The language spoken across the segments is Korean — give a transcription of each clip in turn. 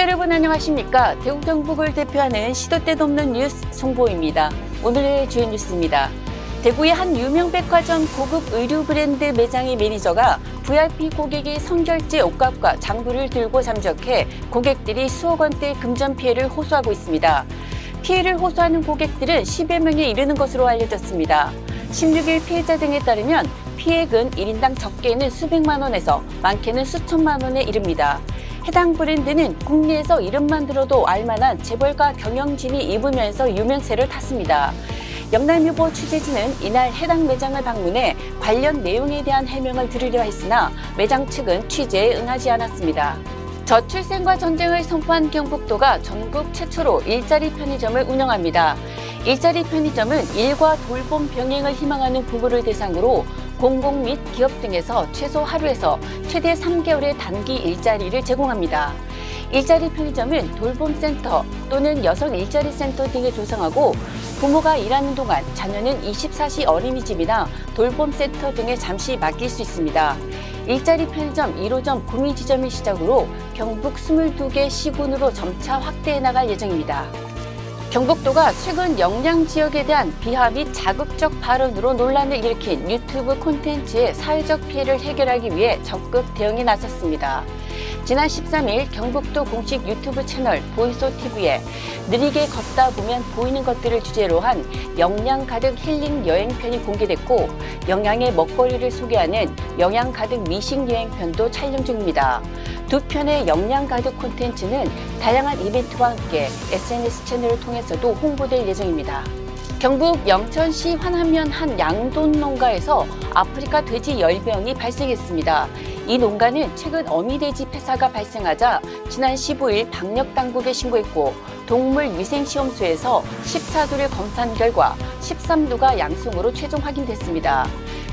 여러분 안녕하십니까? 대구 경북을 대표하는 시도 때도 없는 뉴스 송보입니다. 오늘의 주요 뉴스입니다. 대구의 한 유명 백화점 고급 의류 브랜드 매장의 매니저가 VIP 고객의 성결제 옷값과 장부를 들고 잠적해 고객들이 수억 원대 금전 피해를 호소하고 있습니다. 피해를 호소하는 고객들은 10여 명에 이르는 것으로 알려졌습니다. 16일 피해자 등에 따르면 피해액은 1인당 적게는 수백만 원에서 많게는 수천만 원에 이릅니다. 해당 브랜드는 국내에서 이름만 들어도 알만한 재벌가 경영진이 입으면서 유명세를 탔습니다. 영남일보 취재진은 이날 해당 매장을 방문해 관련 내용에 대한 해명을 들으려 했으나 매장 측은 취재에 응하지 않았습니다. 저출생과 전쟁을 선포한 경북도가 전국 최초로 일자리 편의점을 운영합니다. 일자리 편의점은 일과 돌봄 병행을 희망하는 부부를 대상으로 공공 및 기업 등에서 최소 하루에서 최대 3개월의 단기 일자리를 제공합니다. 일자리 편의점은 돌봄센터 또는 여성 일자리 센터 등을 조성하고 부모가 일하는 동안 자녀는 24시 어린이집이나 돌봄센터 등에 잠시 맡길 수 있습니다. 일자리 편의점 1호점 구미 지점을 시작으로 경북 22개 시군으로 점차 확대해 나갈 예정입니다. 경북도가 최근 영양 지역에 대한 비하 및 자극적 발언으로 논란을 일으킨 유튜브 콘텐츠의 사회적 피해를 해결하기 위해 적극 대응에 나섰습니다. 지난 13일 경북도 공식 유튜브 채널 보이소TV에 느리게 걷다 보면 보이는 것들을 주제로 한 영양 가득 힐링 여행편이 공개됐고 영양의 먹거리를 소개하는 영양 가득 미식 여행편도 촬영 중입니다. 두 편의 영양 가득 콘텐츠는 다양한 이벤트와 함께 SNS 채널을 통해서도 홍보될 예정입니다. 경북 영천시 환안면 한 양돈 농가에서 아프리카 돼지 열병이 발생했습니다. 이 농가는 최근 어미돼지 폐사가 발생하자 지난 15일 방역당국에 신고했고 동물위생시험소에서 14도를 검사한 결과 13도가 양성으로 최종 확인됐습니다.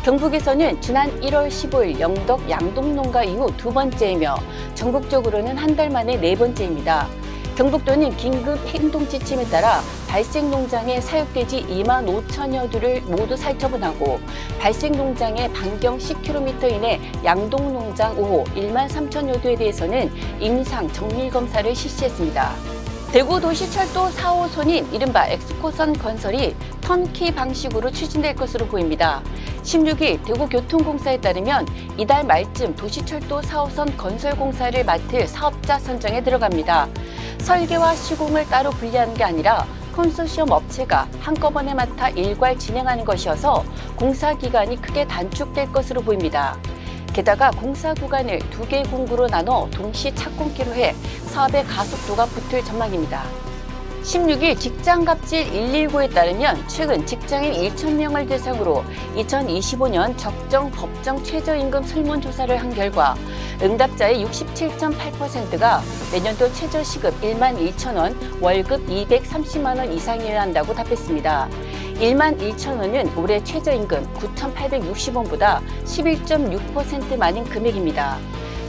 경북에서는 지난 1월 15일 영덕 양동농가 이후 두 번째이며 전국적으로는 한 달 만에 네 번째입니다. 경북도는 긴급 행동지침에 따라 발생농장에 사육돼지 2만 5천여 두를 모두 살처분하고 발생농장의 반경 10km 이내 양동농장 5호 1만 3천여 두에 대해서는 임상 정밀검사를 실시했습니다. 대구 도시철도 4호선인 이른바 엑스코선 건설이 턴키 방식으로 추진될 것으로 보입니다. 16일 대구교통공사에 따르면 이달 말쯤 도시철도 4호선 건설 공사를 맡을 사업자 선정에 들어갑니다. 설계와 시공을 따로 분리하는 게 아니라 컨소시엄 업체가 한꺼번에 맡아 일괄 진행하는 것이어서 공사 기간이 크게 단축될 것으로 보입니다. 게다가 공사 구간을 2개 공구로 나눠 동시 착공기로 해 사업의 가속도가 붙을 전망입니다. 16일 직장갑질 119에 따르면 최근 직장인 1,000명을 대상으로 2025년 적정 법정 최저임금 설문조사를 한 결과 응답자의 67.8%가 내년도 최저시급 1만 1,000원, 월급 230만 원 이상이어야 한다고 답했습니다. 1만 1,000원은 올해 최저임금 9,860원보다 11.6% 많은 금액입니다.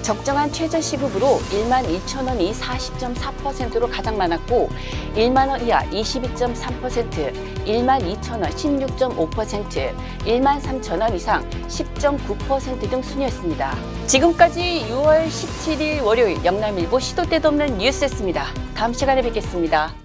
적정한 최저시급으로 1만 2,000원이 40.4%로 가장 많았고 1만 원 이하 22.3%, 1만 2,000원 16.5%, 1만 3,000원 이상 10.9% 등 순이었습니다. 지금까지 6월 17일 월요일 영남일보 시도 때도 없는 뉴스였습니다. 다음 시간에 뵙겠습니다.